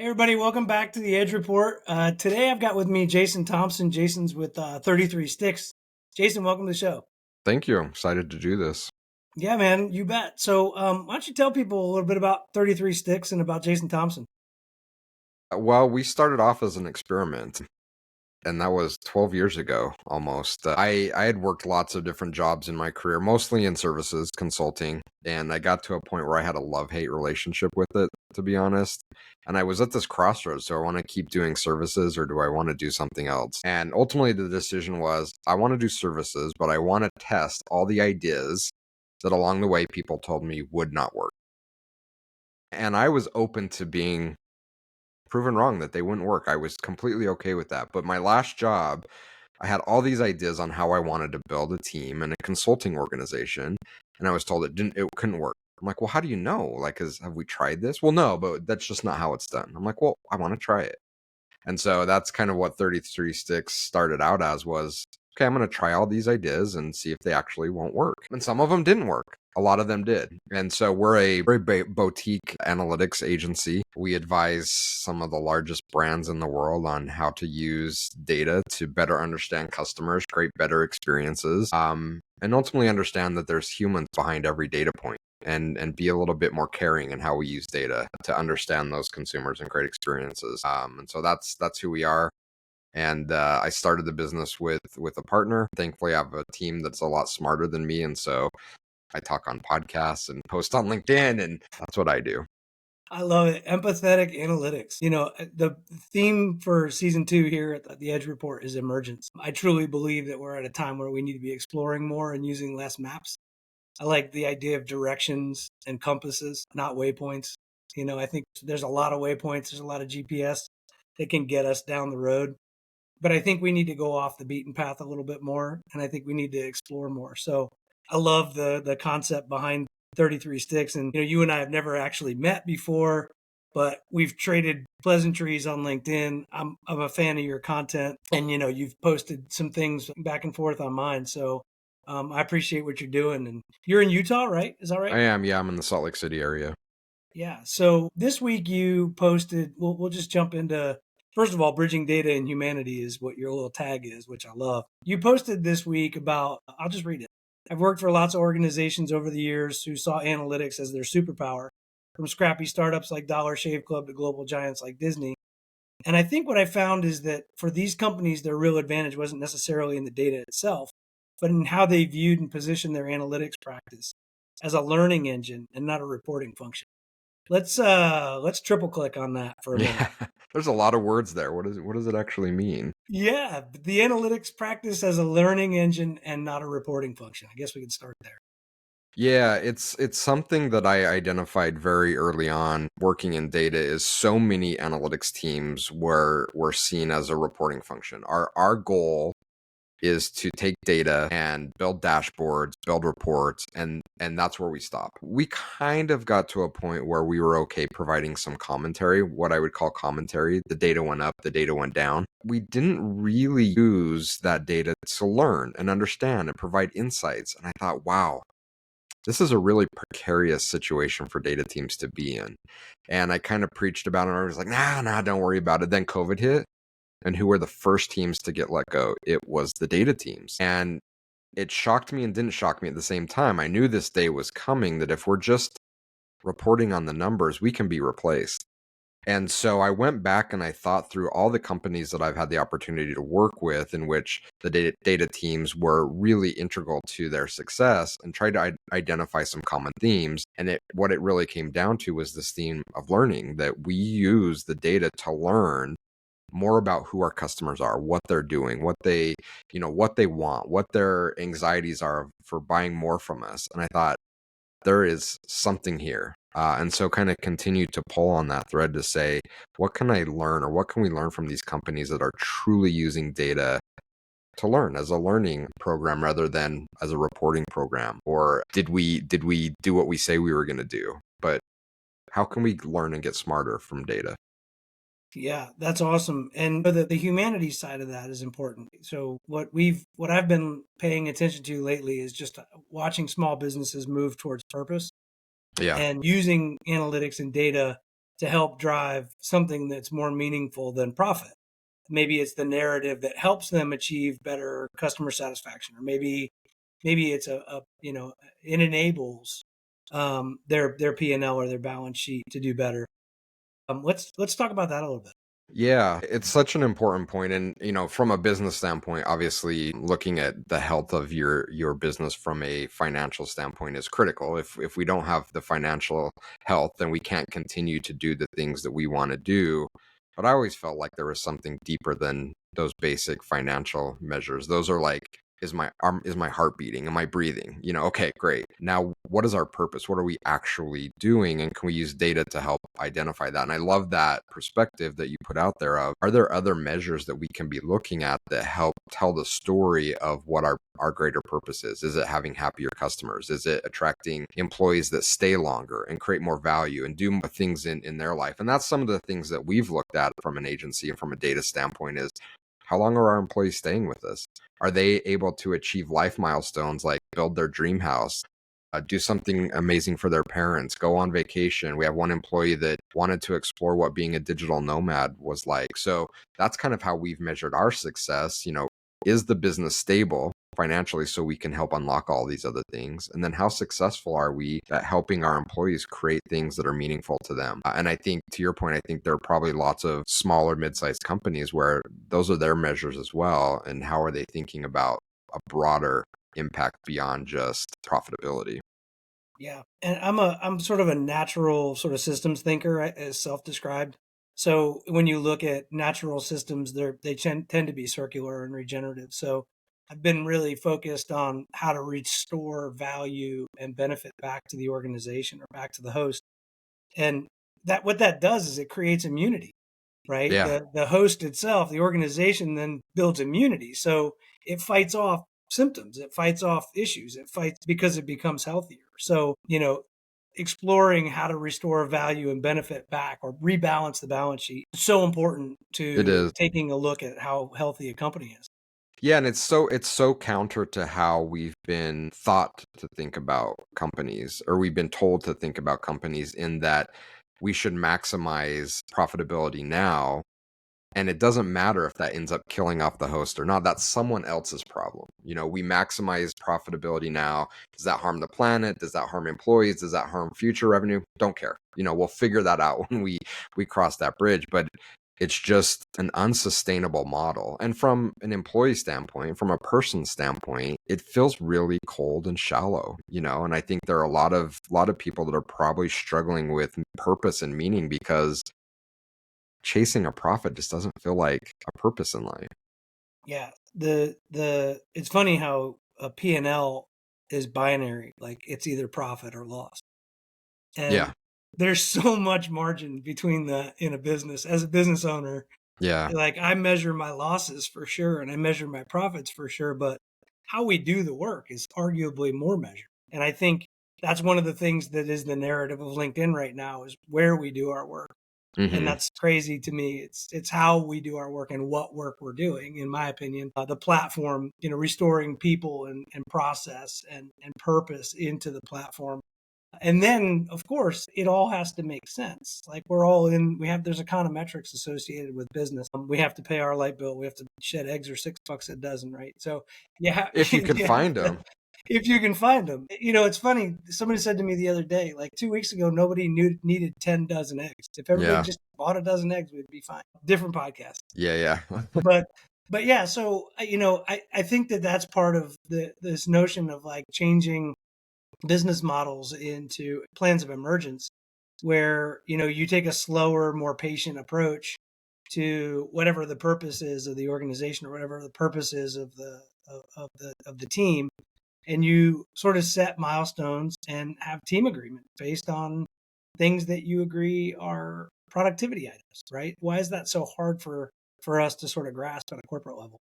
everybody, welcome back to the Edge Report. Today I've got with me Jason Thompson. Jason's with 33 Sticks. Jason, welcome to the show. Thank you. I'm excited to do this. Yeah, man, you bet. So why don't you tell people a little bit about 33 Sticks and about Jason Thompson? Well, we started off as an experiment, and that was 12 years ago almost. I had worked lots of different jobs in my career, mostly in services consulting, and I got to a point where I had a love-hate relationship with it, to be honest. And I was at this crossroads. Do I want to keep doing services or do I want to do something else? And ultimately the decision was I want to do services, but I want to test all the ideas that along the way people told me would not work. And I was open to being proven wrong that they wouldn't work. I was completely okay with that. But my last job, I had all these ideas on how I wanted to build a team and a consulting organization, and I was told it couldn't work. I'm like, well, how do you know? Like, have we tried this? Well, no, but that's just not how it's done. I'm like, well, I want to try it. And so that's kind of what 33 Sticks started out as was, okay, I'm going to try all these ideas and see if they actually won't work. And some of them didn't work. A lot of them did. And so we're a very boutique analytics agency. We advise some of the largest brands in the world on how to use data to better understand customers, create better experiences, and ultimately understand that there's humans behind every data point. And be a little bit more caring in how we use data to understand those consumers and create experiences. And so that's who we are. And I started the business with a partner. Thankfully, I have a team that's a lot smarter than me. And so I talk on podcasts and post on LinkedIn, and that's what I do. I love it. Empathetic analytics. You know, the theme for season 2 here at the Edge Report is emergence. I truly believe that we're at a time where we need to be exploring more and using less maps. I like the idea of directions and compasses, not waypoints. You know, I think there's a lot of waypoints, there's a lot of GPS that can get us down the road. But I think we need to go off the beaten path a little bit more, and I think we need to explore more. So I love the concept behind 33 Sticks. And you know, you and I have never actually met before, but we've traded pleasantries on LinkedIn. I'm a fan of your content, and you know, you've posted some things back and forth on mine. So I appreciate what you're doing. And you're in Utah, right? Is that right? I am. Yeah, I'm in the Salt Lake City area. Yeah. So this week you posted, we'll just jump into, first of all, bridging data and humanity is what your little tag is, which I love. You posted this week about, I'll just read it. I've worked for lots of organizations over the years who saw analytics as their superpower, from scrappy startups like Dollar Shave Club to global giants like Disney. And I think what I found is that for these companies, their real advantage wasn't necessarily in the data itself, but in how they viewed and positioned their analytics practice as a learning engine and not a reporting function. Let's triple click on that for a minute. Yeah, there's a lot of words there. What does it actually mean? Yeah, the analytics practice as a learning engine and not a reporting function. I guess we can start there. Yeah, it's something that I identified very early on working in data is so many analytics teams were seen as a reporting function. Our goal is to take data and build dashboards, build reports, and that's where we stop. We kind of got to a point where we were okay providing some commentary, what I would call commentary. The data went up, the data went down. We didn't really use that data to learn and understand and provide insights. And I thought, wow, this is a really precarious situation for data teams to be in. And I kind of preached about it, and I was like, nah, don't worry about it. Then COVID hit. And who were the first teams to get let go? It was the data teams. And it shocked me and didn't shock me at the same time. I knew this day was coming, that if we're just reporting on the numbers, we can be replaced. And so I went back and I thought through all the companies that I've had the opportunity to work with in which the data teams were really integral to their success and tried to identify some common themes. And what it really came down to was this theme of learning, that we use the data to learn more about who our customers are, what they're doing, what they want, what their anxieties are for buying more from us. And I thought there is something here. And so kind of continue to pull on that thread to say, what can I learn, or what can we learn from these companies that are truly using data to learn as a learning program rather than as a reporting program? Or did we do what we say we were going to do? But how can we learn and get smarter from data? Yeah, that's awesome. And the humanities side of that is important. So what I've been paying attention to lately is just watching small businesses move towards purpose Yeah. and using analytics and data to help drive something that's more meaningful than profit. Maybe it's the narrative that helps them achieve better customer satisfaction, or maybe it's a it enables their P&L or their balance sheet to do better. Let's talk about that a little bit. Yeah, it's such an important point. And, from a business standpoint, obviously looking at the health of your business from a financial standpoint is critical. If we don't have the financial health, then we can't continue to do the things that we want to do. But I always felt like there was something deeper than those basic financial measures. Those are like, is my heart beating? Am I breathing? Okay, great. Now, what is our purpose? What are we actually doing? And can we use data to help identify that? And I love that perspective that you put out there of, are there other measures that we can be looking at that help tell the story of what our greater purpose is? Is it having happier customers? Is it attracting employees that stay longer and create more value and do more things in their life? And that's some of the things that we've looked at from an agency and from a data standpoint is, how long are our employees staying with us? Are they able to achieve life milestones like build their dream house, do something amazing for their parents, go on vacation? We have one employee that wanted to explore what being a digital nomad was like. So that's kind of how we've measured our success. Is the business stable financially so we can help unlock all these other things? And then how successful are we at helping our employees create things that are meaningful to them? And I think, to your point, I think there are probably lots of smaller, mid-sized companies where those are their measures as well. And how are they thinking about a broader impact beyond just profitability? Yeah, and I'm sort of a natural sort of systems thinker, as self-described. So when you look at natural systems, they tend to be circular and regenerative. So I've been really focused on how to restore value and benefit back to the organization or back to the host. And that what that does is it creates immunity, right? Yeah, The host itself, the organization then builds immunity. So it fights off symptoms, it fights off issues, it fights because it becomes healthier. So, exploring how to restore value and benefit back or rebalance the balance sheet is so important it to is. taking a look at how healthy a company is. Yeah, and it's so counter to how we've been thought to think about companies, or we've been told to think about companies, in that we should maximize profitability now, and it doesn't matter if that ends up killing off the host or not. That's someone else's problem. We maximize profitability now. Does that harm the planet? Does that harm employees? Does that harm future revenue? Don't care. We'll figure that out when we cross that bridge. But it's just an unsustainable model. And from an employee standpoint, from a person standpoint, it feels really cold and shallow. And I think there are a lot of people that are probably struggling with purpose and meaning because chasing a profit just doesn't feel like a purpose in life. Yeah. The it's funny how a P&L is binary, like it's either profit or loss. And Yeah. there's so much margin between the in a business. As a business owner, Yeah. like I measure my losses for sure and I measure my profits for sure, but how we do the work is arguably more measured. And I think that's one of the things that is the narrative of LinkedIn right now is where we do our work. And Hmm. that's crazy to me. It's how we do our work and what work we're doing, in my opinion. The platform, restoring people and process and purpose into the platform. And then, of course, it all has to make sense. Like there's econometrics associated with business. We have to pay our light bill. We have to shed eggs are $6 a dozen, right? So If you can you have find to, them. if you can find them. It's funny. Somebody said to me the other day, like 2 weeks ago, nobody needed 10 dozen eggs. If everybody Yeah. just bought a dozen eggs, we'd be fine. Different podcast. Yeah. Yeah. But, but yeah, so, I think that that's part of this notion of like changing business models into plans of emergence where you take a slower, more patient approach to whatever the purpose is of the organization or whatever the purpose is of the team, and you sort of set milestones and have team agreement based on things that you agree are productivity items, right? Why is that so hard for us to sort of grasp at a corporate level?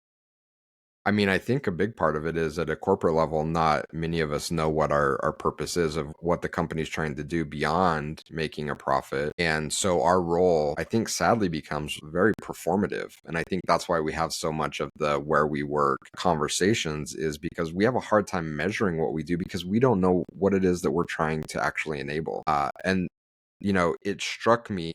I mean, I think a big part of it is at a corporate level, not many of us know what our purpose is of what the company's trying to do beyond making a profit. And so our role, I think, sadly becomes very performative. And I think that's why we have so much of the where we work conversations, is because we have a hard time measuring what we do because we don't know what it is that we're trying to actually enable. And it struck me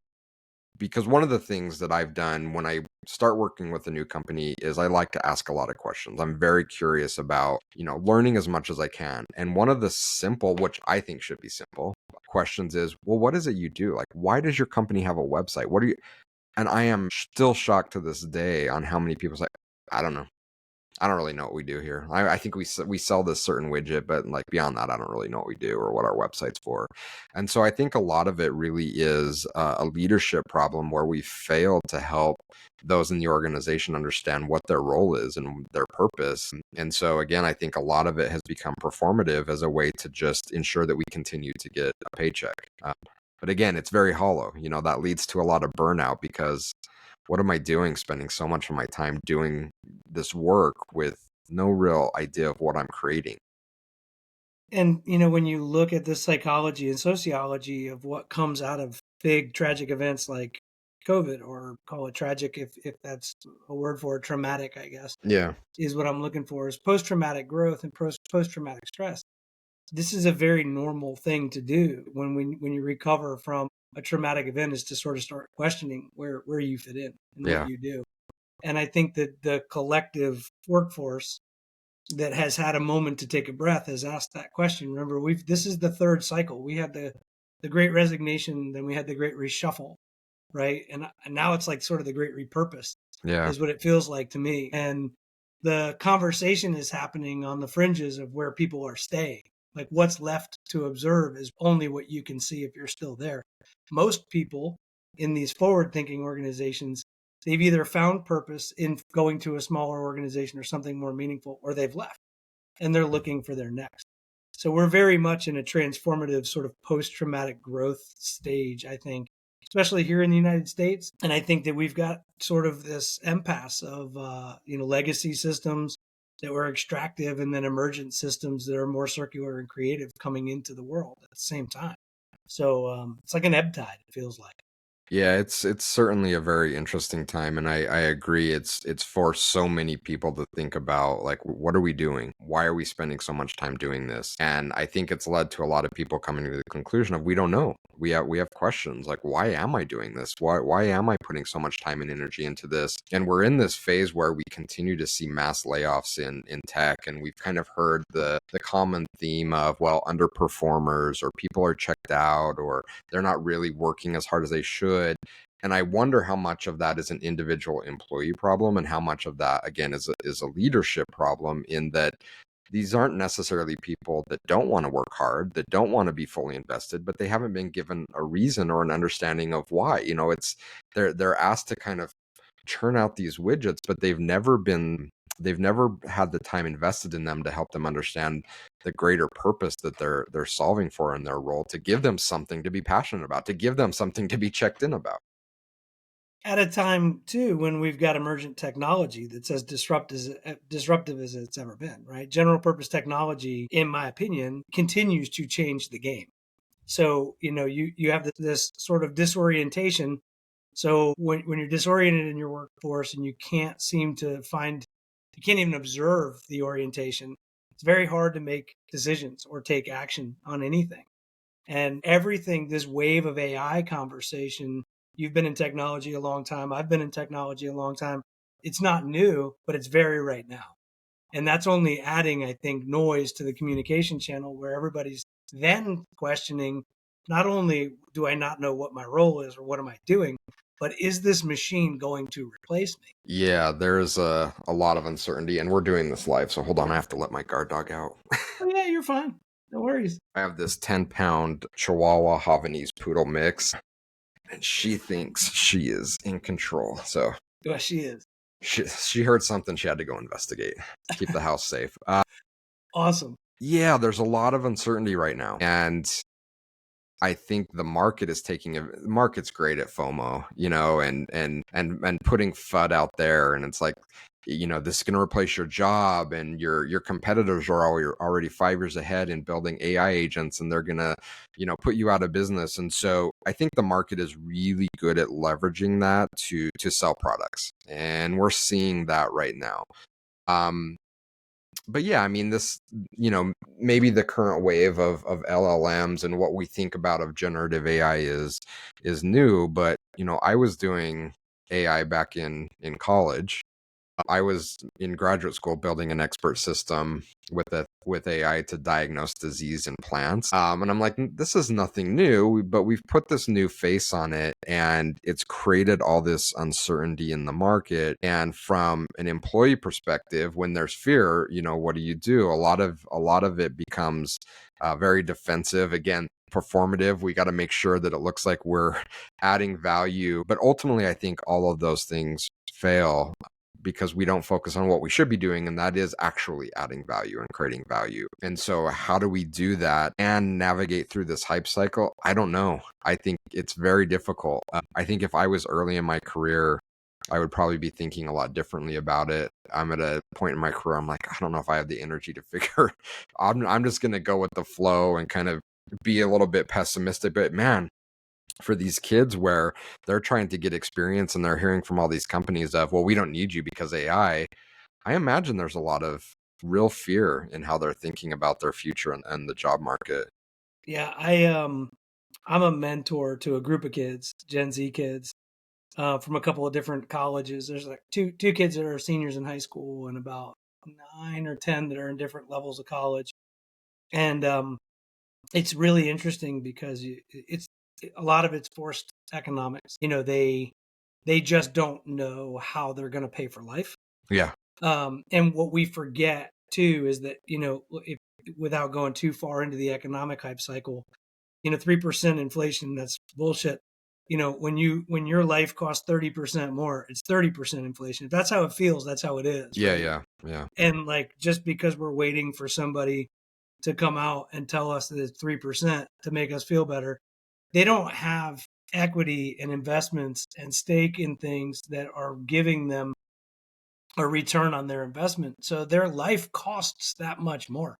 because one of the things that I've done when I start working with a new company is I like to ask a lot of questions. I'm very curious about, learning as much as I can. And one of the simple, which I think should be simple questions is, well, what is it you do? Like, why does your company have a website? What are you? And I am still shocked to this day on how many people say, I don't know. I don't really know what we do here. I think we sell this certain widget, but like beyond that, I don't really know what we do or what our website's for. And so I think a lot of it really is a leadership problem where we failed to help those in the organization understand what their role is and their purpose. And so again, I think a lot of it has become performative as a way to just ensure that we continue to get a paycheck. But again, it's very hollow. That leads to a lot of burnout because what am I doing spending so much of my time doing this work with no real idea of what I'm creating? And, when you look at the psychology and sociology of what comes out of big tragic events like COVID, or call it tragic if that's a word for it, traumatic, I guess, Yeah. is what I'm looking for is post-traumatic growth and post-traumatic stress. This is a very normal thing to do when you recover from a traumatic event, is to sort of start questioning where you fit in and what Yeah. you do. And I think that the collective workforce that has had a moment to take a breath has asked that question. Remember, this is the third cycle. We had the great resignation, then we had the great reshuffle, right? And now it's like sort of the great repurpose Yeah. is what it feels like to me. And the conversation is happening on the fringes of where people are staying. Like, what's left to observe is only what you can see if you're still there. Most people in these forward thinking organizations, they've either found purpose in going to a smaller organization or something more meaningful, or they've left and they're looking for their next. So we're very much in a transformative sort of post-traumatic growth stage, I think, especially here in the United States. And I think that we've got sort of this impasse of legacy systems that were extractive, and then emergent systems that are more circular and creative coming into the world at the same time. So it's like an ebb tide, it feels like. Yeah, it's certainly a very interesting time, and I agree. It's forced so many people to think about like, what are we doing? Why are we spending so much time doing this? And I think it's led to a lot of people coming to the conclusion of we don't know. We have questions like, why am I doing this? Why am I putting so much time and energy into this? And we're in this phase where we continue to see mass layoffs in tech, and we've kind of heard the common theme of, well, underperformers, or people are checked out, or they're not really working as hard as they should. And I wonder how much of that is an individual employee problem and how much of that, again, is a leadership problem, in that these aren't necessarily people that don't want to work hard, that don't want to be fully invested, but they haven't been given a reason or an understanding of why. It's they're asked to kind of churn out these widgets, but they've never had the time invested in them to help them understand the greater purpose that they're solving for in their role, to give them something to be passionate about, to give them something to be checked in about. At a time too when we've got emergent technology that's as disruptive as it's ever been, right? General purpose technology, in my opinion, continues to change the game. So you have this sort of disorientation. So when you're disoriented in your workforce and you can't seem to find, you can't even observe the orientation, it's very hard to make decisions or take action on anything. And everything, this wave of AI conversation, you've been in technology a long time, I've been in technology a long time. It's not new, but it's very right now. And that's only adding, I think, noise to the communication channel, where everybody's then questioning, not only do I not know what my role is or what am I doing, but is this machine going to replace me? Yeah, there's a lot of uncertainty, and we're doing this live, so hold on, I have to let my guard dog out. Oh, yeah, you're fine. No worries. I have this 10-pound Chihuahua Havanese poodle mix, and she thinks she is in control. So Well, she is. she heard something, she had to go investigate, keep the house safe. Awesome. Yeah, there's a lot of uncertainty right now, and I think the market's great at FOMO, and putting FUD out there, and it's like, this is going to replace your job, and your competitors are already 5 years ahead in building AI agents, and they're going to, put you out of business. And so I think the market is really good at leveraging that to sell products, and we're seeing that right now. But yeah, I mean, this, maybe the current wave of LLMs and what we think about of generative AI is new, but I was doing AI back in college. I was in graduate school building an expert system with AI to diagnose disease in plants. And I'm like, this is nothing new, but we've put this new face on it, and it's created all this uncertainty in the market. And from an employee perspective, when there's fear, what do? A lot of it becomes very defensive. Again, performative. We got to make sure that it looks like we're adding value. But ultimately, I think all of those things fail because we don't focus on what we should be doing, and that is actually adding value and creating value. And so how do we do that and navigate through this hype cycle? I don't know. I think it's very difficult. I think if I was early in my career, I would probably be thinking a lot differently about it. I'm at a point in my career, I'm like, I don't know if I have the energy to figure. I'm just going to go with the flow and kind of be a little bit pessimistic. But man, for these kids where they're trying to get experience and they're hearing from all these companies of, well, we don't need you because I imagine there's a lot of real fear in how they're thinking about their future and the job market. Yeah, I'm a mentor to a group of kids, Gen Z kids, from a couple of different colleges. There's like two kids that are seniors in high school and about 9 or 10 that are in different levels of college. And it's really interesting because it's a lot of it's forced economics. They just don't know how they're going to pay for life. Yeah. And what we forget too is that if, without going too far into the economic hype cycle, 3% inflation, that's bullshit. When your life costs 30% more, it's 30% inflation. If that's how it feels, that's how it is, Yeah. right? Yeah. And like, just because we're waiting for somebody to come out and tell us that it's 3% to make us feel better, they don't have equity and investments and stake in things that are giving them a return on their investment. So their life costs that much more.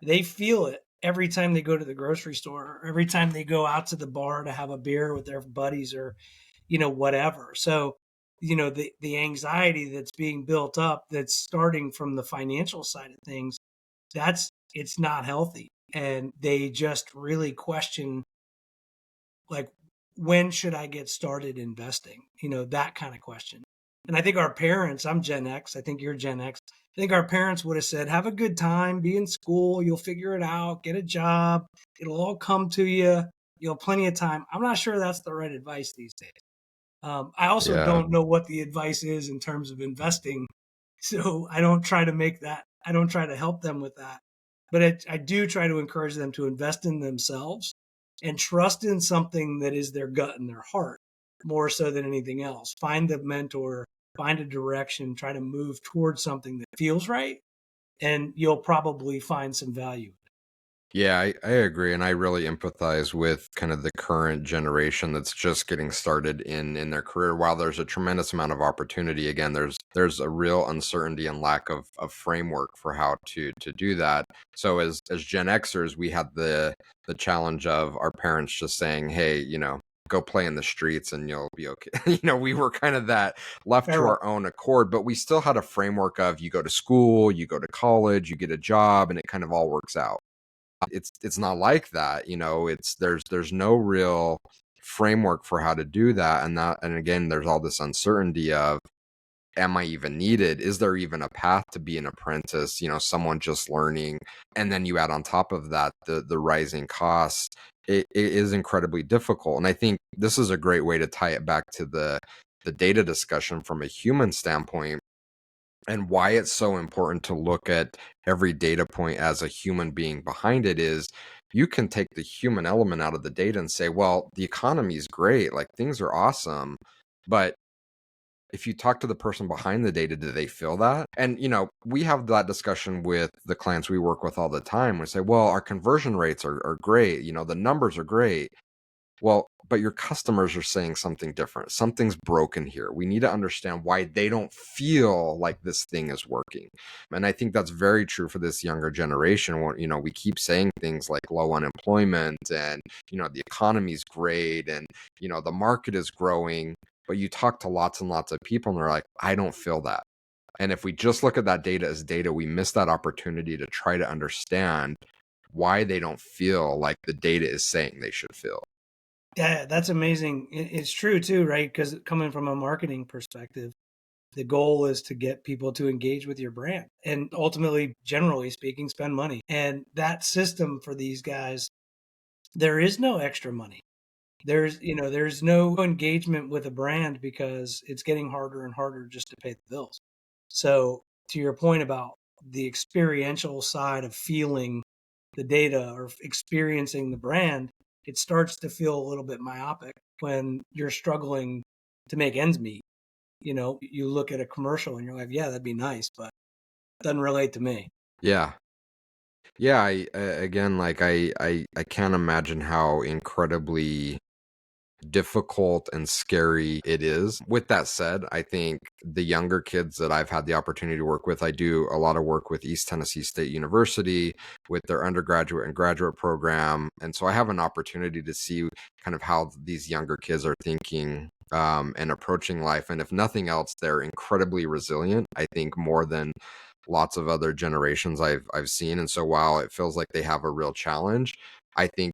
They feel it every time they go to the grocery store, or every time they go out to the bar to have a beer with their buddies, or whatever. So the anxiety that's being built up, that's starting from the financial side of things, it's not healthy. And they just really question, like, when should I get started investing? That kind of question. And I think our parents, I'm Gen X, I think you're Gen X. I think our parents would have said, have a good time, be in school, you'll figure it out, get a job, it'll all come to you, you'll have plenty of time. I'm not sure that's the right advice these days. I also Yeah. don't know what the advice is in terms of investing. So I don't try to make that, I don't try to help them with that. But I do try to encourage them to invest in themselves and trust in something that is their gut and their heart more so than anything else. Find a mentor, find a direction, try to move towards something that feels right, and you'll probably find some value. Yeah, I agree, and I really empathize with kind of the current generation that's just getting started in their career. While there's a tremendous amount of opportunity, again, there's a real uncertainty and lack of framework for how to do that. So as Gen Xers, we had the challenge of our parents just saying, "Hey, go play in the streets and you'll be okay." We were kind of that left to Farewell. our own accord, but we still had a framework of you go to school, you go to college, you get a job, and it kind of all works out. It's not like that. It's there's no real framework for how to do that. And again, there's all this uncertainty of, am I even needed? Is there even a path to be an apprentice, someone just learning? And then you add on top of that the rising costs. It is incredibly difficult. And I think this is a great way to tie it back to the data discussion from a human standpoint, and why it's so important to look at every data point as a human being behind it. Is you can take the human element out of the data and say, well, the economy is great, like things are awesome, but if you talk to the person behind the data, do they feel that? And we have that discussion with the clients we work with all the time. We say, well, our conversion rates are great, the numbers are great. Well, but your customers are saying something different. Something's broken here. We need to understand why they don't feel like this thing is working. And I think that's very true for this younger generation. We keep saying things like low unemployment and, the economy's great and, the market is growing. But you talk to lots and lots of people and they're like, I don't feel that. And if we just look at that data as data, we miss that opportunity to try to understand why they don't feel like the data is saying they should feel. Yeah, that's amazing. It's true too, right? Because coming from a marketing perspective, the goal is to get people to engage with your brand and ultimately, generally speaking, spend money. And that system for these guys, there is no extra money. There's no engagement with a brand because it's getting harder and harder just to pay the bills. So to your point about the experiential side of feeling the data or experiencing the brand, it starts to feel a little bit myopic when you're struggling to make ends meet. You look at a commercial and you're like, yeah, that'd be nice, but it doesn't relate to me. Yeah. Yeah, again, like I can't imagine how incredibly difficult and scary it is. With that said, I think the younger kids that I've had the opportunity to work with, I do a lot of work with East Tennessee State University with their undergraduate and graduate program. And so I have an opportunity to see kind of how these younger kids are thinking and approaching life. And if nothing else, they're incredibly resilient, I think, more than lots of other generations I've seen. And so while it feels like they have a real challenge, I think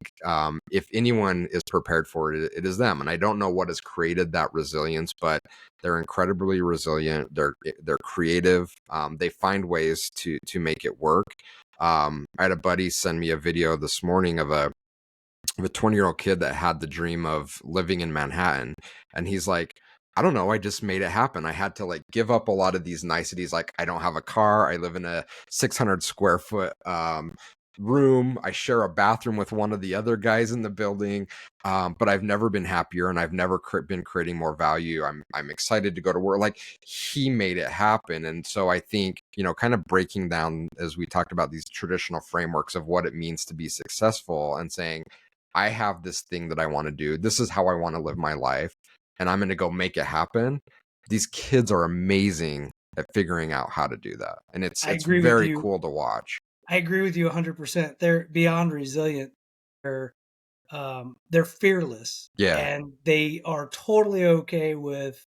if anyone is prepared for it, it is them. And I don't know what has created that resilience, but they're incredibly resilient. They're creative. They find ways to make it work. I had a buddy send me a video this morning of a 20-year-old kid that had the dream of living in Manhattan. And he's like, I don't know, I just made it happen. I had to like give up a lot of these niceties. Like, I don't have a car. I live in a 600 square foot room. I share a bathroom with one of the other guys in the building. But I've never been happier, and I've never been creating more value. I'm excited to go to work. Like, he made it happen. And so I think, kind of breaking down, as we talked about, these traditional frameworks of what it means to be successful, and saying, I have this thing that I want to do. This is how I want to live my life, and I'm going to go make it happen. These kids are amazing at figuring out how to do that. And I it's agree with very you. cool to watch. I agree with you 100%. They're beyond resilient. They're they're fearless, Yeah. and they are totally okay with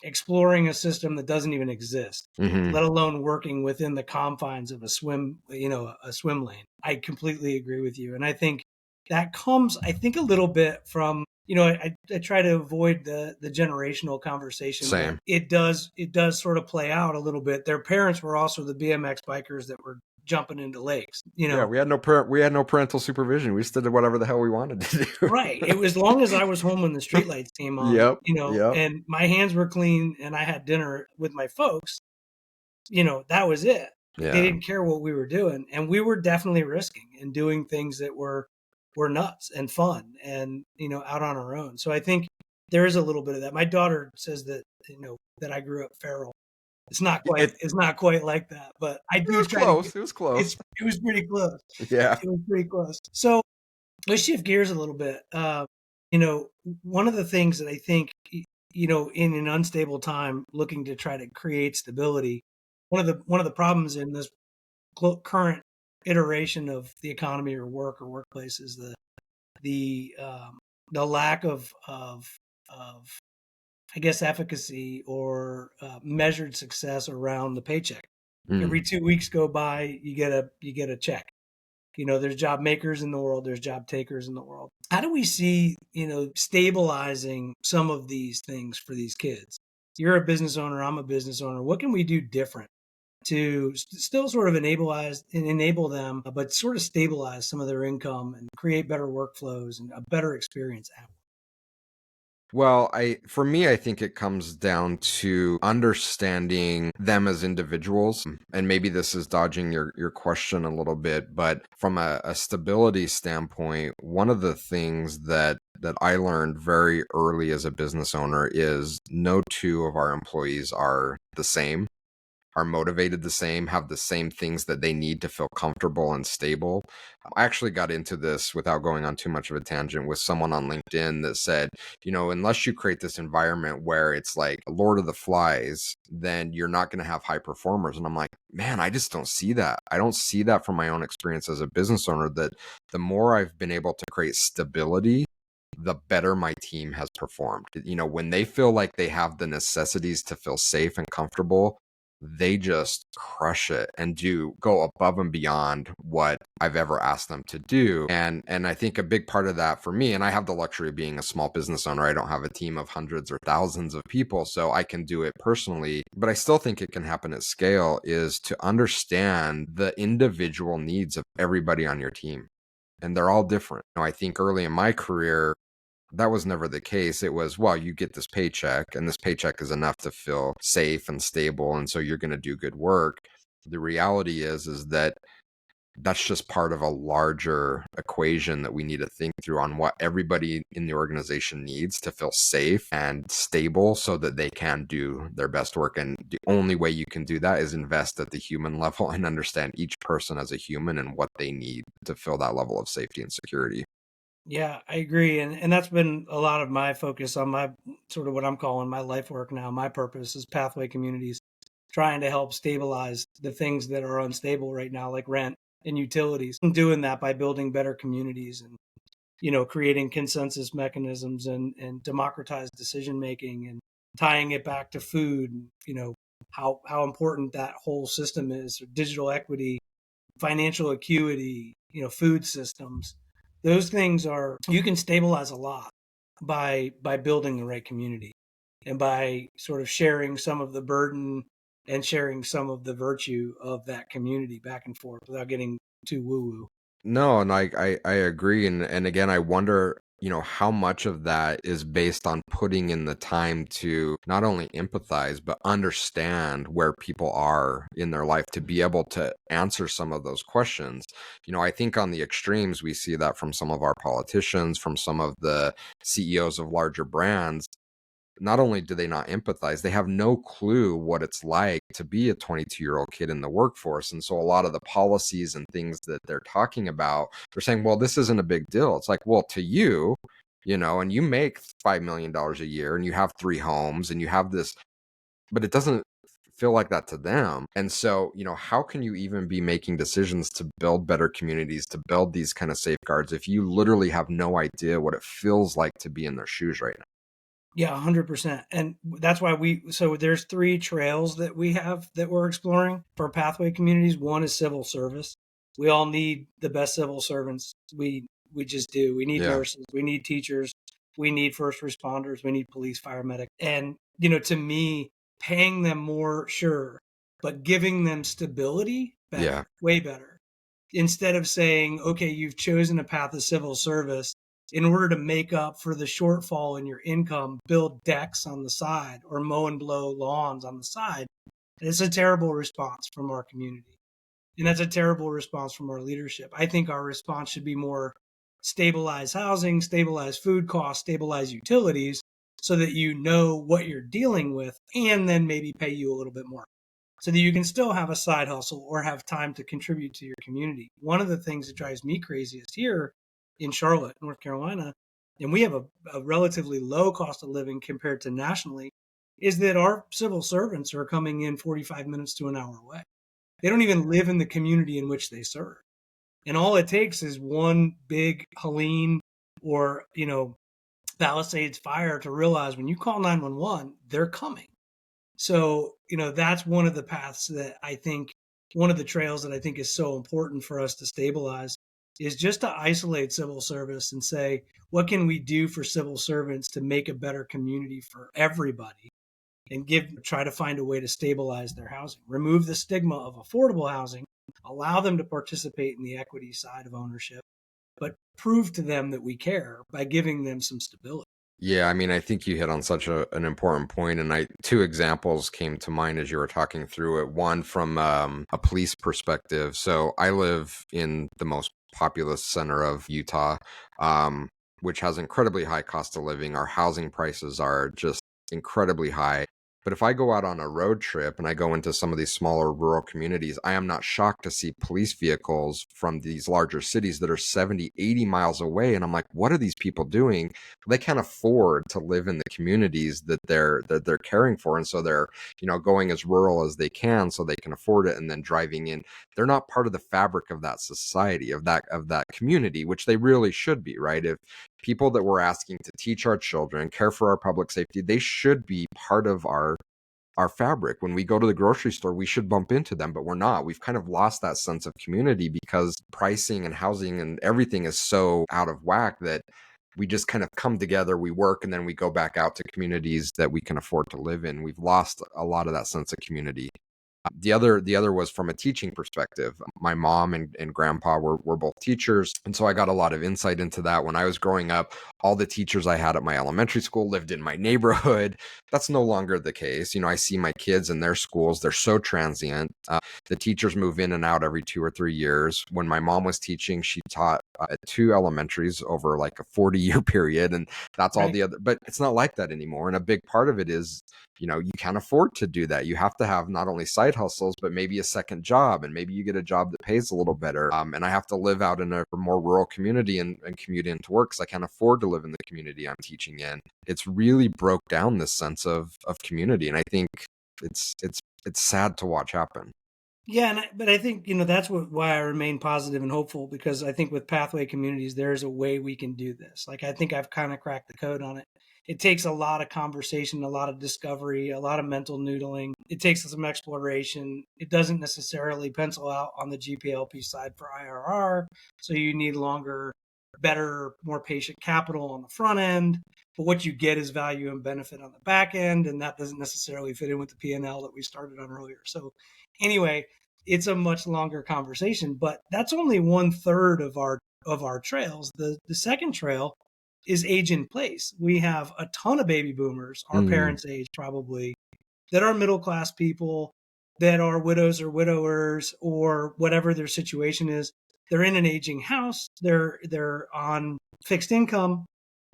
exploring a system that doesn't even exist, Hmm. let alone working within the confines of a swim lane. I completely agree with you. And I think that comes, I think, a little bit from, I try to avoid the generational conversation, but Same. it does sort of play out a little bit. Their parents were also the BMX bikers that were jumping into lakes, Yeah, we had no parental supervision. We just did whatever the hell we wanted to do. Right. It was as long as I was home when the streetlights came on, Yep. Yep. and my hands were clean and I had dinner with my folks, that was it. They Yeah. didn't care what we were doing. And we were definitely risking and doing things that were nuts and fun and, out on our own. So I think there is a little bit of that. My daughter says that, that I grew up feral. It It's not quite like that, but I it do was try to get close. It was close. it was pretty close. Yeah. It was pretty close. So let's shift gears a little bit. You know, one of the things that I think, in an unstable time, looking to try to create stability, one of the problems in this current iteration of the economy or work or workplace is the lack of I guess efficacy or measured success around the paycheck. Mm. Every 2 weeks go by, you get a check. There's job makers in the world, there's job takers in the world. How do we see, stabilizing some of these things for these kids? You're a business owner, I'm a business owner. What can we do different to still sort of enable them, but sort of stabilize some of their income and create better workflows and a better experience at work? Well, for me, I think it comes down to understanding them as individuals. And maybe this is dodging your question a little bit, but from a stability standpoint, one of the things that I learned very early as a business owner is no two of our employees are the same, are motivated the same, have the same things that they need to feel comfortable and stable. I actually got into this, without going on too much of a tangent, with someone on LinkedIn that said, unless you create this environment where it's like Lord of the Flies, then you're not going to have high performers. And I'm like, man, I just don't see that. I don't see that from my own experience as a business owner, that the more I've been able to create stability, the better my team has performed. When they feel like they have the necessities to feel safe and comfortable, they just crush it and go above and beyond what I've ever asked them to do. And I think a big part of that for me, and I have the luxury of being a small business owner, I don't have a team of hundreds or thousands of people, so I can do it personally, but I still think it can happen at scale, is to understand the individual needs of everybody on your team. And they're all different. I think early in my career, that was never the case. It was, well, you get this paycheck and this paycheck is enough to feel safe and stable. And so you're going to do good work. The reality is that that's just part of a larger equation that we need to think through on what everybody in the organization needs to feel safe and stable so that they can do their best work. And the only way you can do that is invest at the human level and understand each person as a human and what they need to feel that level of safety and security. Yeah, I agree. And that's been a lot of my focus on my sort of what I'm calling my life work now. My purpose is pathway communities, trying to help stabilize the things that are unstable right now, like rent and utilities. And doing that by building better communities and, creating consensus mechanisms and democratized decision making and tying it back to food, how important that whole system is, digital equity, financial acuity, food systems. Those things are, you can stabilize a lot by building the right community and by sort of sharing some of the burden and sharing some of the virtue of that community back and forth without getting too woo woo. No, and I agree. And again, I wonder, how much of that is based on putting in the time to not only empathize, but understand where people are in their life to be able to answer some of those questions. I think on the extremes, we see that from some of our politicians, from some of the CEOs of larger brands. Not only do they not empathize, they have no clue what it's like to be a 22-year-old kid in the workforce. And so a lot of the policies and things that they're talking about, they're saying, well, this isn't a big deal. It's like, well, to you, and you make $5 million a year and you have 3 homes and you have this, but it doesn't feel like that to them. And so, how can you even be making decisions to build better communities, to build these kind of safeguards if you literally have no idea what it feels like to be in their shoes right now? Yeah, 100%. And that's why so there's 3 trails that we have that we're exploring for pathway communities. One is civil service. We all need the best civil servants. We just do. We need Yeah. nurses, we need teachers, we need first responders, we need police, fire medic. And, to me, paying them more, sure, but giving them stability, Yeah. better, way better. Instead of saying, okay, you've chosen a path of civil service, in order to make up for the shortfall in your income, build decks on the side or mow and blow lawns on the side. And it's a terrible response from our community. And that's a terrible response from our leadership. I think our response should be more stabilize housing, stabilize food costs, stabilize utilities so that you know what you're dealing with and then maybe pay you a little bit more so that you can still have a side hustle or have time to contribute to your community. One of the things that drives me crazy is here in Charlotte, North Carolina, and we have a relatively low cost of living compared to nationally, is that our civil servants are coming in 45 minutes to an hour away. They don't even live in the community in which they serve. And all it takes is one big Helene or, Palisades fire to realize when you call 911, they're coming. So, that's one of the paths that I think, one of the trails that I think is so important for us to stabilize is just to isolate civil service and say, what can we do for civil servants to make a better community for everybody and try to find a way to stabilize their housing, remove the stigma of affordable housing, allow them to participate in the equity side of ownership, but prove to them that we care by giving them some stability. Yeah, I mean, I think you hit on such an important point, and two examples came to mind as you were talking through it. One from a police perspective. So I live in the most populous center of Utah, which has incredibly high cost of living. Our housing prices are just incredibly high. But if I go out on a road trip and I go into some of these smaller rural communities, I am not shocked to see police vehicles from these larger cities that are 70, 80 miles away. And I'm like, what are these people doing? They can't afford to live in the communities that they're caring for, and so they're going as rural as they can so they can afford it, and then driving in. They're not part of the fabric of that society, of that community, which they really should be, right? If people that we're asking to teach our children, care for our public safety, they should be part of our our fabric. When we go to the grocery store, we should bump into them, but we're not. We've kind of lost that sense of community because pricing and housing and everything is so out of whack that we just kind of come together, we work, and then we go back out to communities that we can afford to live in. We've lost a lot of that sense of community. The other was from a teaching perspective. My mom and grandpa were both teachers, and so I got a lot of insight into that. When I was growing up, all the teachers I had at my elementary school lived in my neighborhood. That's no longer the case. I see my kids in their schools, they're so transient. The teachers move in and out every 2 or 3 years. When my mom was teaching, she taught at 2 elementaries over like a 40-year period, and that's all Right. the other. But it's not like that anymore, and a big part of it is you can't afford to do that. You have to have not only side hustles, but maybe a second job, and maybe you get a job that pays a little better. And I have to live out in a more rural community and commute into work because I can't afford to live in the community I'm teaching in. It's really broke down this sense of community, and I think it's sad to watch happen. Yeah, but I think that's why I remain positive and hopeful, because I think with pathway communities there's a way we can do this. Like I think I've kind of cracked the code on it. It takes a lot of conversation, a lot of discovery, a lot of mental noodling. It takes some exploration. It doesn't necessarily pencil out on the GPLP side for IRR, so you need longer, better, more patient capital on the front end. But what you get is value and benefit on the back end, and that doesn't necessarily fit in with the P&L that we started on earlier. So anyway, it's a much longer conversation, but that's only 1/3 of our trails. The second trail is age in place. We have a ton of baby boomers, our Mm, parents' age probably, that are middle class people, that are widows or widowers or whatever their situation is. They're in an aging house. They're on fixed income,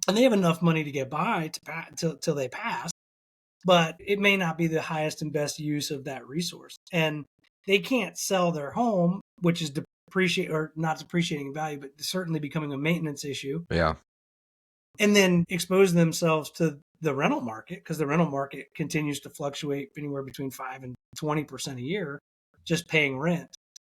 and they have enough money to get by till they pass, but it may not be the highest and best use of that resource. And they can't sell their home, which is depreciate or not depreciating in value, but certainly becoming a maintenance issue, yeah. and then expose themselves to the rental market, because the rental market continues to fluctuate anywhere between 5 and 20% a year, just paying rent.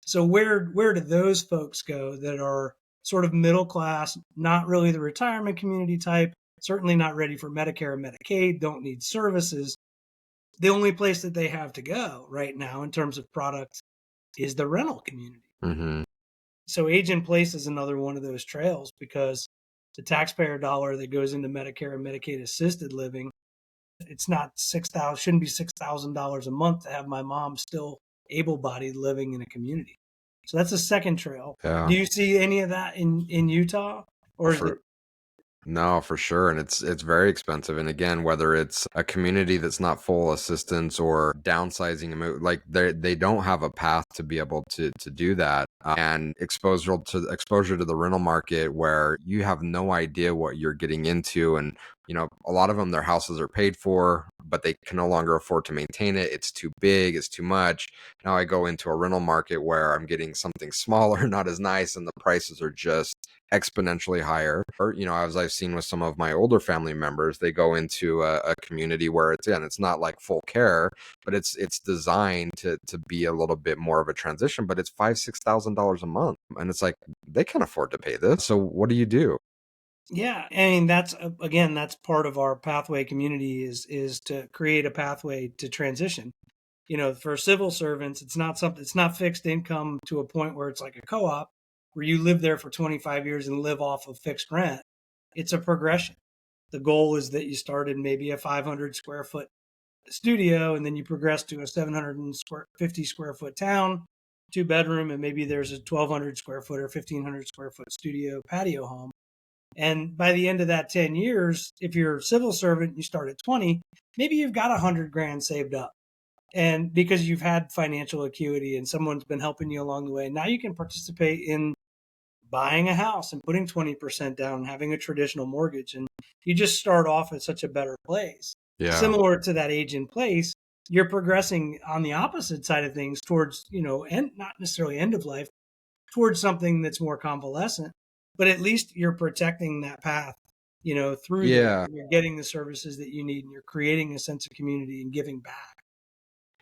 So where do those folks go that are sort of middle class, not really the retirement community type, certainly not ready for Medicare and Medicaid, don't need services? The only place that they have to go right now in terms of product is the rental community. Hmm. So age in place is another one of those trails, because the taxpayer dollar that goes into Medicare and Medicaid assisted living, it's not 6,000, shouldn't be $6,000 a month to have my mom still able-bodied living in a community. So that's a second trail. Yeah. Do you see any of that in Utah, or is it? For No, for sure. And it's very expensive. And again, whether it's a community that's not full assistance or downsizing, like they don't have a path to be able to do that. And exposure to the rental market where you have no idea what you're getting into. And a lot of them, their houses are paid for, but they can no longer afford to maintain it. It's too big, it's too much. Now I go into a rental market where I'm getting something smaller, not as nice, and the prices are just exponentially higher. Or as I've seen with some of my older family members, they go into a community where it's not like full care, but it's designed to be a little bit more of a transition, but it's $5,000-6,000 a month, and it's like they can't afford to pay this. So what do you do? Yeah, I mean that's again, that's part of our pathway community, is to create a pathway to transition. For civil servants, it's not fixed income to a point where it's like a co-op where you live there for 25 years and live off of fixed rent. It's a progression. The goal is that you start in maybe a 500 square foot studio, and then you progress to a 750 square foot town, 2 bedroom, and maybe there's a 1,200 square foot or 1,500 square foot studio patio home. And by the end of that 10 years, if you're a civil servant, you start at 20, maybe you've got 100 grand saved up. And because you've had financial acuity and someone's been helping you along the way, now you can participate in buying a house and putting 20% down and having a traditional mortgage. And you just start off at such a better place. Yeah. Similar to that age in place, you're progressing on the opposite side of things towards, and not necessarily end of life, towards something that's more convalescent, but at least you're protecting that path, through there. Yeah. You're getting the services that you need, and you're creating a sense of community and giving back.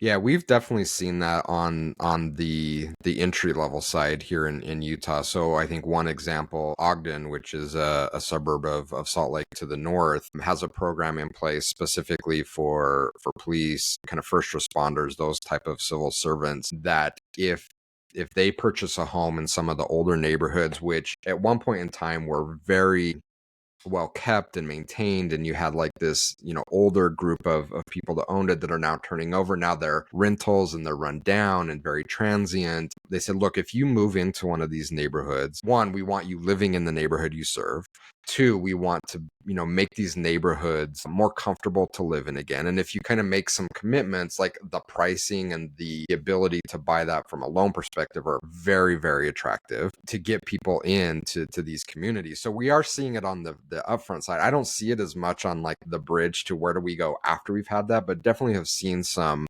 Yeah, we've definitely seen that on the entry level side here in Utah. So I think one example, Ogden, which is a suburb of Salt Lake to the north, has a program in place specifically for police, kind of first responders, those type of civil servants, that if they purchase a home in some of the older neighborhoods, which at one point in time were very well kept and maintained, and you had like this older group of people that owned it that are now turning over. Now they're rentals and they're run down and very transient. They said, look, if you move into one of these neighborhoods, one, we want you living in the neighborhood you serve. Two, we want to make these neighborhoods more comfortable to live in again. And if you kind of make some commitments, like the pricing and the ability to buy that from a loan perspective are very, very attractive to get people into these communities. So we are seeing it on the upfront side. I don't see it as much on like the bridge to where do we go after we've had that, but definitely have seen some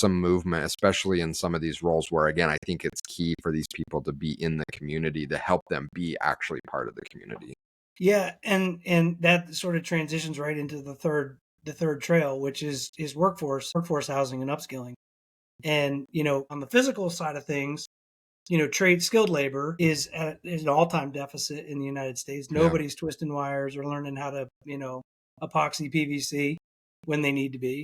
movement, especially in some of these roles where, again, I think it's key for these people to be in the community to help them be actually part of the community. Yeah, and that sort of transitions right into the third trail, which is workforce housing and upskilling. And on the physical side of things, trade skilled labor is an all-time deficit in the United States. Yeah. Nobody's twisting wires or learning how to epoxy PVC when they need to be.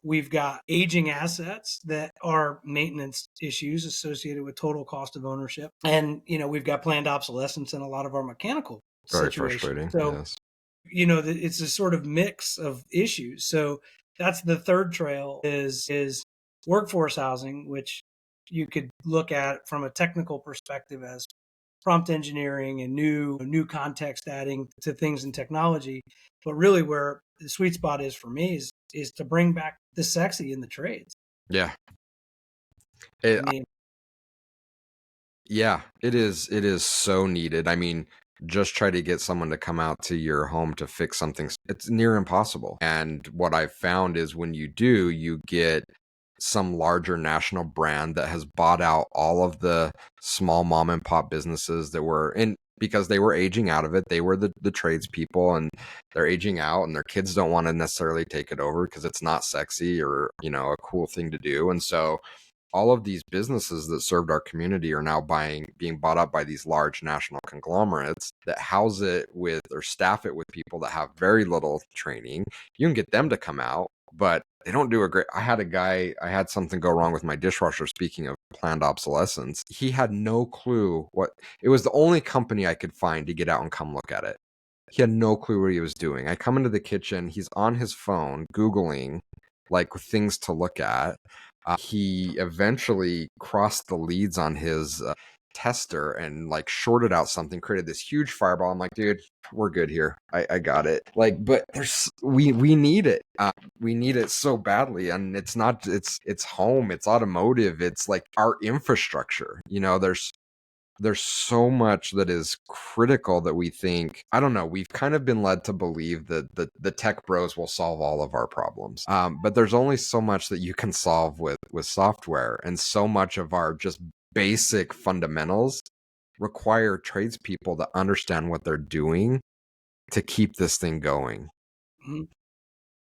We've got aging assets that are maintenance issues associated with total cost of ownership, and we've got planned obsolescence in a lot of our mechanical Very situations. frustrating. So Yes. it's a sort of mix of issues. So that's the third trail is workforce housing, which you could look at from a technical perspective as prompt engineering and new context adding to things in technology. But really where the sweet spot is for me is to bring back the sexy in the trades. Yeah. I mean, Yeah, it is. It is so needed. I mean, just try to get someone to come out to your home to fix something. It's near impossible. And what I've found is when you do, you get some larger national brand that has bought out all of the small mom and pop businesses that were in because they were aging out of it. They were the tradespeople and they're aging out and their kids don't want to necessarily take it over because it's not sexy or, a cool thing to do. And so all of these businesses that served our community are now being bought up by these large national conglomerates that house it with or staff it with people that have very little training. You can get them to come out, but they don't do a great. I had something go wrong with my dishwasher. Speaking of planned obsolescence, he had no clue what it was. The only company I could find to get out and come look at it. He had no clue what he was doing. I come into the kitchen, he's on his phone Googling like things to look at. He eventually crossed the leads on his tester and like shorted out something, created this huge fireball. I'm like, dude, we're good here. I got it. Like, but we need it. We need it so badly, and it's not. It's home. It's automotive. It's like our infrastructure. There's so much that is critical that we think, I don't know, we've kind of been led to believe that the tech bros will solve all of our problems. But there's only so much that you can solve with software, and so much of our just basic fundamentals require tradespeople to understand what they're doing to keep this thing going. mhm.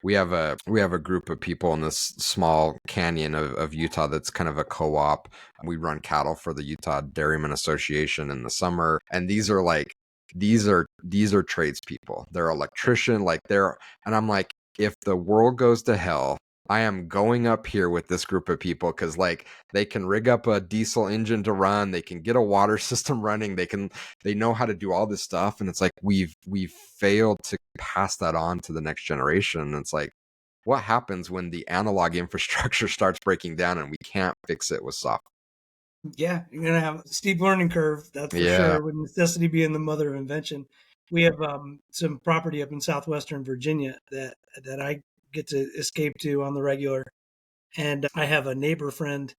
We have a group of people in this small canyon of Utah that's kind of a co-op. We run cattle for the Utah Dairymen Association in the summer, and these are tradespeople. They're electrician, and I'm like, if the world goes to hell, I am going up here with this group of people because like they can rig up a diesel engine to run, they can get a water system running, they know how to do all this stuff, and it's like we've failed to pass that on to the next generation. And it's like, what happens when the analog infrastructure starts breaking down and we can't fix it with software? Yeah, you're gonna have a steep learning curve, that's for Yeah. sure, with necessity being the mother of invention. We have some property up in southwestern Virginia that I get to escape to on the regular, and I have a neighbor friend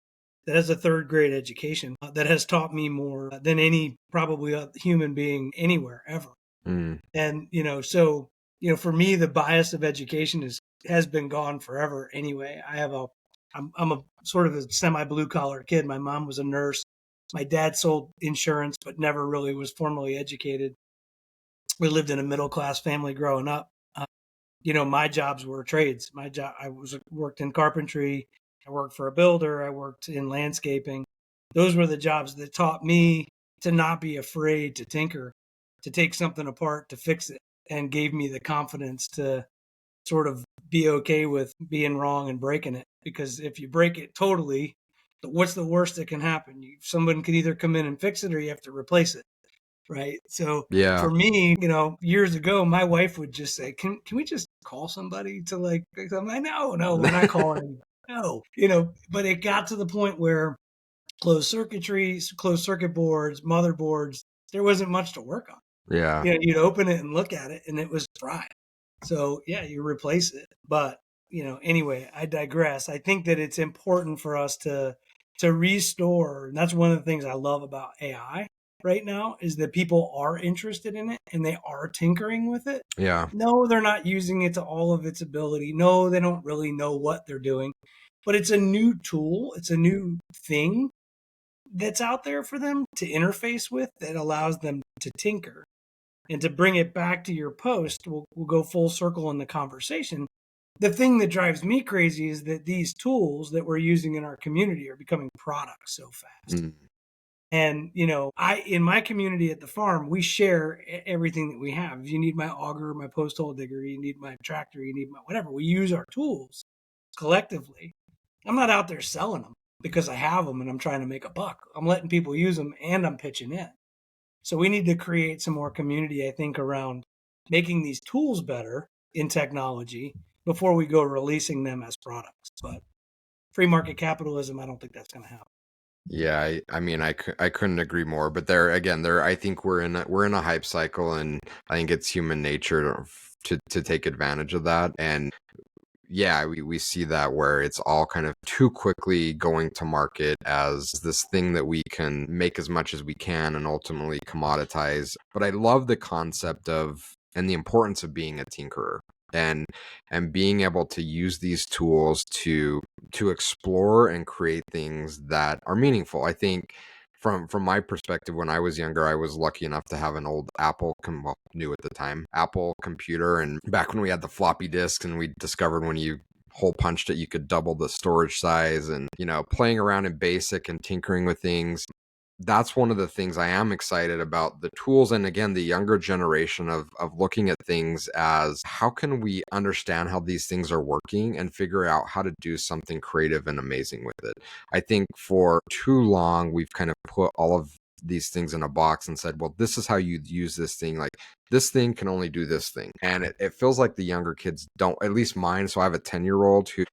that has a third grade education that has taught me more than any probably human being anywhere ever. Mm. And so for me, the bias of education has been gone forever. Anyway, I'm a sort of a semi blue collar kid. My mom was a nurse. My dad sold insurance, but never really was formally educated. We lived in a middle class family growing up. My jobs were trades. My job, I worked in carpentry, I worked for a builder. I worked in landscaping. Those were the jobs that taught me to not be afraid to tinker, to take something apart, to fix it, and gave me the confidence to sort of be okay with being wrong and breaking it. Because if you break it totally, what's the worst that can happen? Someone can either come in and fix it or you have to replace it. Right. So Yeah. for me, years ago, my wife would just say, can we just call somebody to like, I'm like, no, we're not calling. No, but it got to the point where closed circuitry, closed circuit boards, motherboards, there wasn't much to work on. Yeah. You'd open it and look at it and it was dry. So yeah, you replace it. But, anyway, I digress. I think that it's important for us to restore, and that's one of the things I love about AI right now is that people are interested in it and they are tinkering with it. Yeah. No, they're not using it to all of its ability. No, they don't really know what they're doing. But it's a new tool, it's a new thing that's out there for them to interface with that allows them to tinker. And to bring it back to your post, we'll go full circle in the conversation. The thing that drives me crazy is that these tools that we're using in our community are becoming products so fast. Mm. And, in my community at the farm, we share everything that we have. If you need my auger, my post hole digger, you need my tractor, you need my whatever, we use our tools collectively. I'm not out there selling them because I have them and I'm trying to make a buck. I'm letting people use them and I'm pitching in. So we need to create some more community, I think, around making these tools better in technology before we go releasing them as products. But free market capitalism, I don't think that's going to happen. Yeah, I mean, I couldn't agree more. But I think we're in a hype cycle, and I think it's human nature to take advantage of that. And yeah, we see that where it's all kind of too quickly going to market as this thing that we can make as much as we can and ultimately commoditize. But I love the concept of and the importance of being a tinkerer and being able to use these tools to explore and create things that are meaningful. I think from my perspective, when I was younger, I was lucky enough to have an old new at the time, Apple computer. And back when we had the floppy disks and we discovered when you hole punched it, you could double the storage size and, playing around in BASIC and tinkering with things. That's one of the things I am excited about the tools. And again, the younger generation of looking at things as how can we understand how these things are working and figure out how to do something creative and amazing with it. I think for too long, we've kind of put all of these things in a box and said, well, this is how you use this thing. Like this thing can only do this thing. And it feels like the younger kids don't, at least mine. So I have a 10-year-old who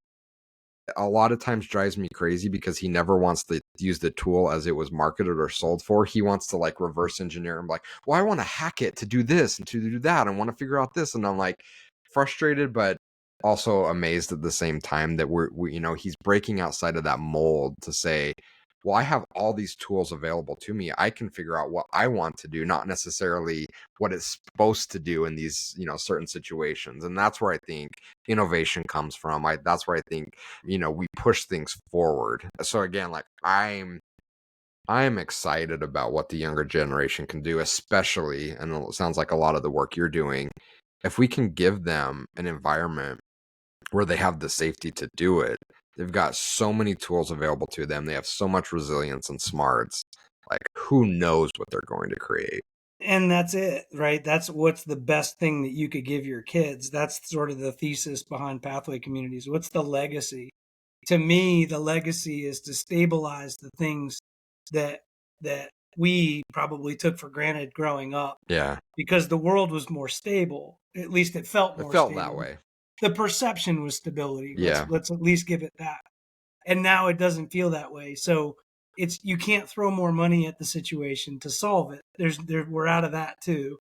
a lot of times drives me crazy because he never wants to use the tool as it was marketed or sold for. He wants to like reverse engineer and like, well, I want to hack it to do this and to do that. I want to figure out this. And I'm like frustrated, but also amazed at the same time that he's breaking outside of that mold to say, well, I have all these tools available to me. I can figure out what I want to do, not necessarily what it's supposed to do in these, certain situations. And that's where I think innovation comes from. That's where I think, we push things forward. So again, like I'm excited about what the younger generation can do, especially, and it sounds like a lot of the work you're doing, if we can give them an environment where they have the safety to do it. They've got so many tools available to them. They have so much resilience and smarts. Like, who knows what they're going to create? And that's it, right? That's what's the best thing that you could give your kids. That's sort of the thesis behind pathway communities. What's the legacy? To me, the legacy is to stabilize the things that we probably took for granted growing up Yeah. because the world was more stable. At least it felt It more felt that stable. way. The perception was stability. Yeah. Let's at least give it that. And now it doesn't feel that way. So you can't throw more money at the situation to solve it. We're out of that too.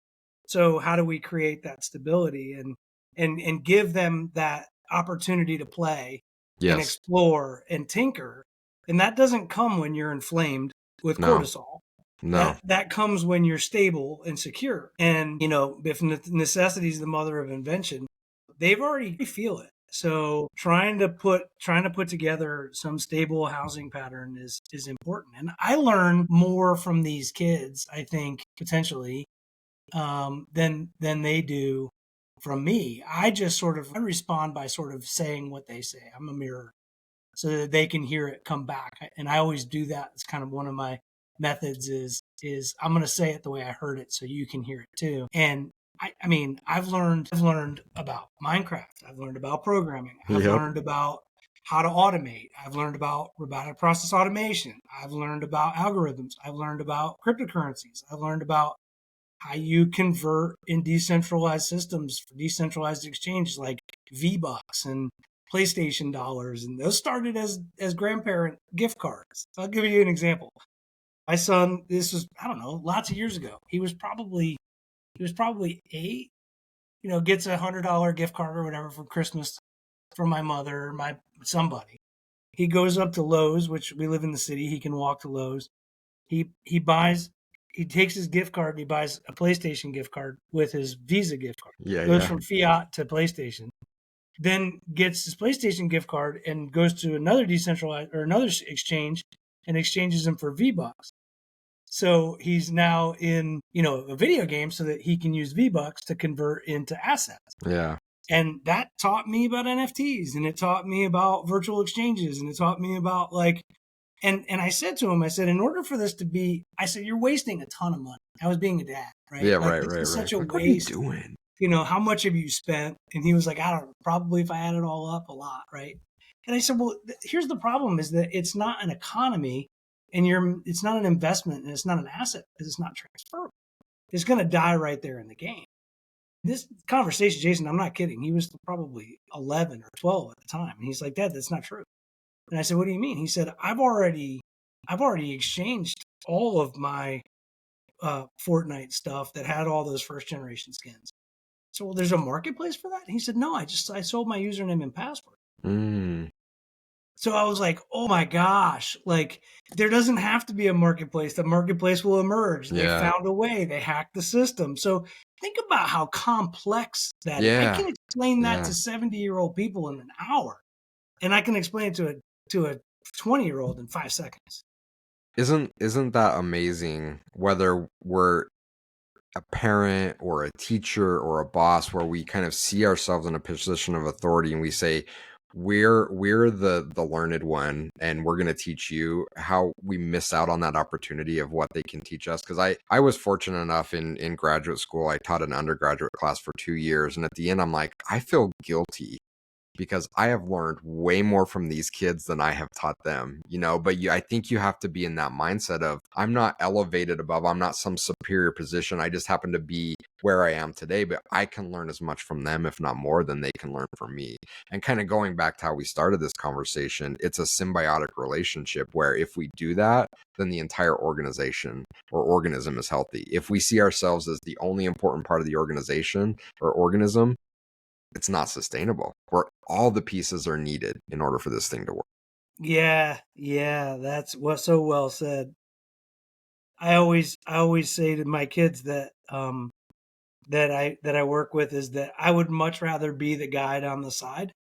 So how do we create that stability and give them that opportunity to play and Yes. explore and tinker? And that doesn't come when you're inflamed with No. cortisol. No. That comes when you're stable and secure. And if necessity is the mother of invention, they've already feel it. So trying to put together some stable housing pattern is important. And I learn more from these kids, I think, potentially, than they do from me. I just I respond by sort of saying what they say. I'm a mirror. so that they can hear it come back. And I always do that. It's kind of one of my methods is I'm going to say it the way I heard it so you can hear it too. And I mean, I've learned about Minecraft. I've learned about programming. I've Yep. learned about how to automate. I've learned about robotic process automation. I've learned about algorithms. I've learned about cryptocurrencies. I've learned about how you convert in decentralized systems for decentralized exchanges like V-Bucks and PlayStation dollars. And those started as grandparent gift cards. So I'll give you an example. My son, this was, I don't know, lots of years ago. He was probably 8, gets $100 gift card or whatever for Christmas from my mother, my somebody. He goes up to Lowe's, which we live in the city. He can walk to Lowe's. He buys. He takes his gift card. And he buys a PlayStation gift card with his Visa gift card. Yeah, Goes yeah. from fiat to PlayStation. Then gets his PlayStation gift card and goes to another decentralized or another exchange and exchanges them for V-Bucks. So he's now in, a video game so that he can use V-Bucks to convert into assets. Yeah. And that taught me about NFTs, and it taught me about virtual exchanges, and it taught me about and I said to him, I said, in order for this to be, I said, you're wasting a ton of money. I was being a dad, right? Yeah, Like right, this right, is right. such a Like, what are you waste. doing? How much have you spent? And he was like, I don't know, probably if I add it all up, a lot, right? And I said, well, here's the problem is that it's not an economy and it's not an investment and it's not an asset because it's not transferable. It's going to die right there in the game. This conversation, Jason, I'm not kidding. He was probably 11 or 12 at the time. And he's like, Dad, that's not true. And I said, what do you mean? He said, I've already exchanged all of my Fortnite stuff that had all those first generation skins. So, well, there's a marketplace for that? And he said, no, I sold my username and password. Mm. So I was like, oh my gosh, like there doesn't have to be a marketplace. The marketplace will emerge. They Yeah. found a way. They hacked the system. So think about how complex that is. I Yeah. can explain that Yeah. to 70-year-old people in an hour. And I can explain it to a 20-year-old in 5 seconds. Isn't that amazing? Whether we're a parent or a teacher or a boss, where we kind of see ourselves in a position of authority and we say, we're the learned one and we're going to teach you, how we miss out on that opportunity of what they can teach us. Because I was fortunate enough in graduate school, I taught an undergraduate class for 2 years, and at the end I'm like, I feel guilty because I have learned way more from these kids than I have taught them, but I think you have to be in that mindset of, I'm not elevated above, I'm not some superior position. I just happen to be where I am today, but I can learn as much from them, if not more, than they can learn from me. And kind of going back to how we started this conversation, it's a symbiotic relationship where if we do that, then the entire organization or organism is healthy. If we see ourselves as the only important part of the organization or organism, it's not sustainable, where all the pieces are needed in order for this thing to work. Yeah, that's what's so well said. I always say to my kids that that I work with is that I would much rather be the guide on the side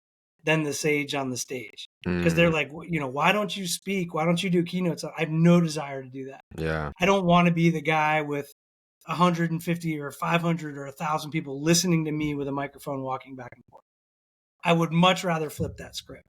than the sage on the stage. Because they're Mm, like, why don't you speak? Why don't you do keynotes? I have no desire to do that. yeah, I don't want to be the guy with 150 or 500 or 1,000 people listening to me with a microphone walking back and forth. I would much rather flip that script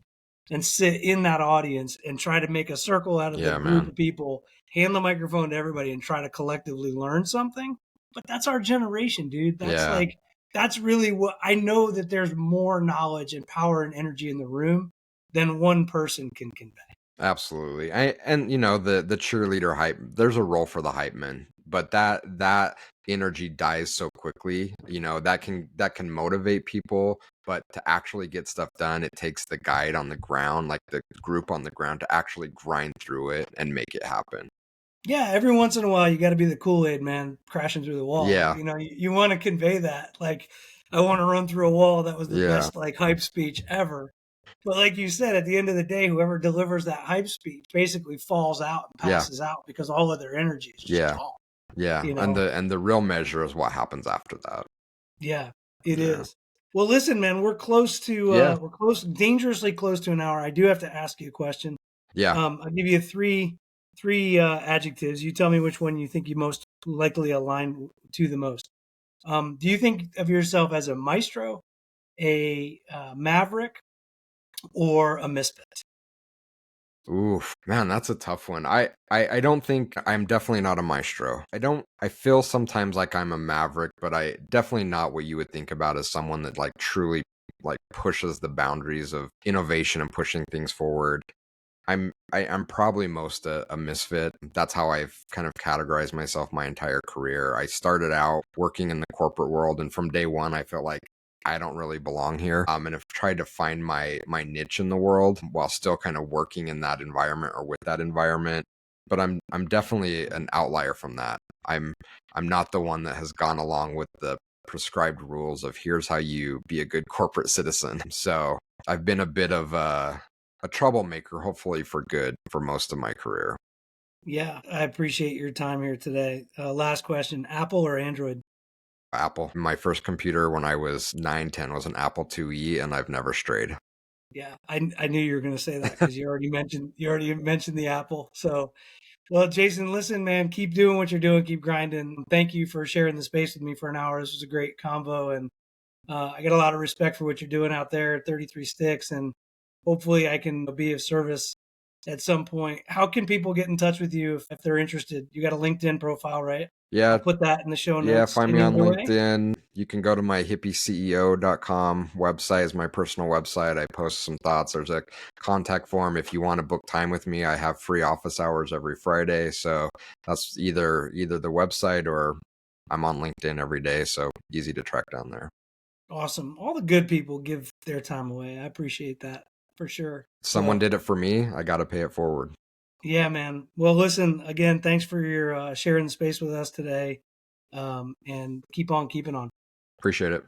and sit in that audience and try to make a circle out of the yeah, group man, of people, hand the microphone to everybody and try to collectively learn something. But that's our generation, dude. yeah. That's really what I know, that there's more knowledge and power and energy in the room than one person can convey. Absolutely. And the cheerleader hype, there's a role for the hype man, but that energy dies so quickly. That can motivate people, but to actually get stuff done, it takes the guide on the ground, like the group on the ground, to actually grind through it and make it happen. Yeah, every once in a while you got to be the Kool-Aid man crashing through the wall. Yeah. You want to convey that. Like, I want to run through a wall. That was the Yeah. best hype speech ever. But like you said, at the end of the day, whoever delivers that hype speech basically falls out and Yeah. passes out because all of their energy is just Yeah. gone. Yeah. And the real measure is what happens after that. Yeah, it Yeah. is. Well, listen, man, Yeah. we're close, dangerously close to an hour. I do have to ask you a question. Yeah. I'll give you three adjectives. You tell me which one you think you most likely align to the most. Do you think of yourself as a maestro, a maverick, or a misfit? Oof, man, that's a tough one. I don't think I'm definitely not a maestro. I feel sometimes like I'm a maverick, but I definitely not what you would think about as someone that like truly like pushes the boundaries of innovation and pushing things forward. I'm probably most a misfit. That's how I've kind of categorized myself my entire career. I started out working in the corporate world, and from day one, I felt like I don't really belong here. And have tried to find my niche in the world while still kind of working in that environment or with that environment. But I'm definitely an outlier from that. I'm I'm not the one that has gone along with the prescribed rules of here's how you be a good corporate citizen. So I've been a bit of a troublemaker, hopefully for good, for most of my career. Yeah, I appreciate your time here today. Last question: Apple or Android? Apple. My first computer when I was 9, 10 was an Apple IIe, and I've never strayed. Yeah, I knew you were going to say that because you already mentioned the Apple. So, well, Jason, listen, man, keep doing what you're doing, keep grinding. Thank you for sharing the space with me for an hour. This was a great convo, and I got a lot of respect for what you're doing out there at 33 Sticks, and hopefully, I can be of service at some point. How can people get in touch with you if they're interested? You got a LinkedIn profile, right? Yeah, I'll put that in the show yeah, notes. find me Any on other way? LinkedIn. You can go to my hippieceo.com website is my personal website. I post some thoughts. There's a contact form if you want to book time with me. I have free office hours every Friday. So that's either the website or I'm on LinkedIn every day. So easy to track down there. Awesome. All the good people give their time away. I appreciate that for sure. Someone So, did it for me. I got to pay it forward. yeah, man. Well, listen, again, thanks for your sharing the space with us today. And keep on keeping on. Appreciate it.